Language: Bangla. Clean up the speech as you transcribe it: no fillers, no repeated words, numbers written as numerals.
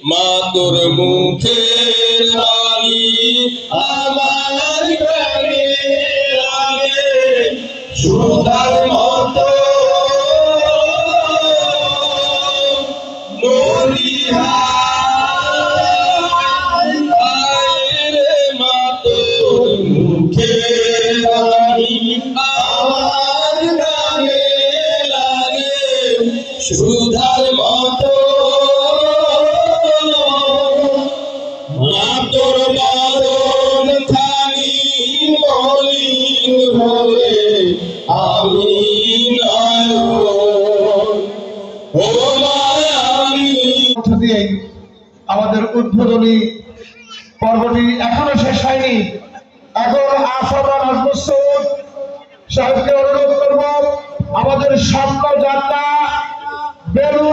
মা তোর মুখের বাণী আমার কানে লাগে সুধার মতো মা তোর মুখের বাণী আমার কানে লাগে সুধার মতো মা তোর বারণ খানি মলিন হলে আমি আমাদের উদ্বোধনী পর্বটি এখনো শেষ হয়নি। এখন আসাদান আজমত সৌদ সাহেবকে অনুরোধ করব আমাদের স্বপ্ন যাত্রা বেলুন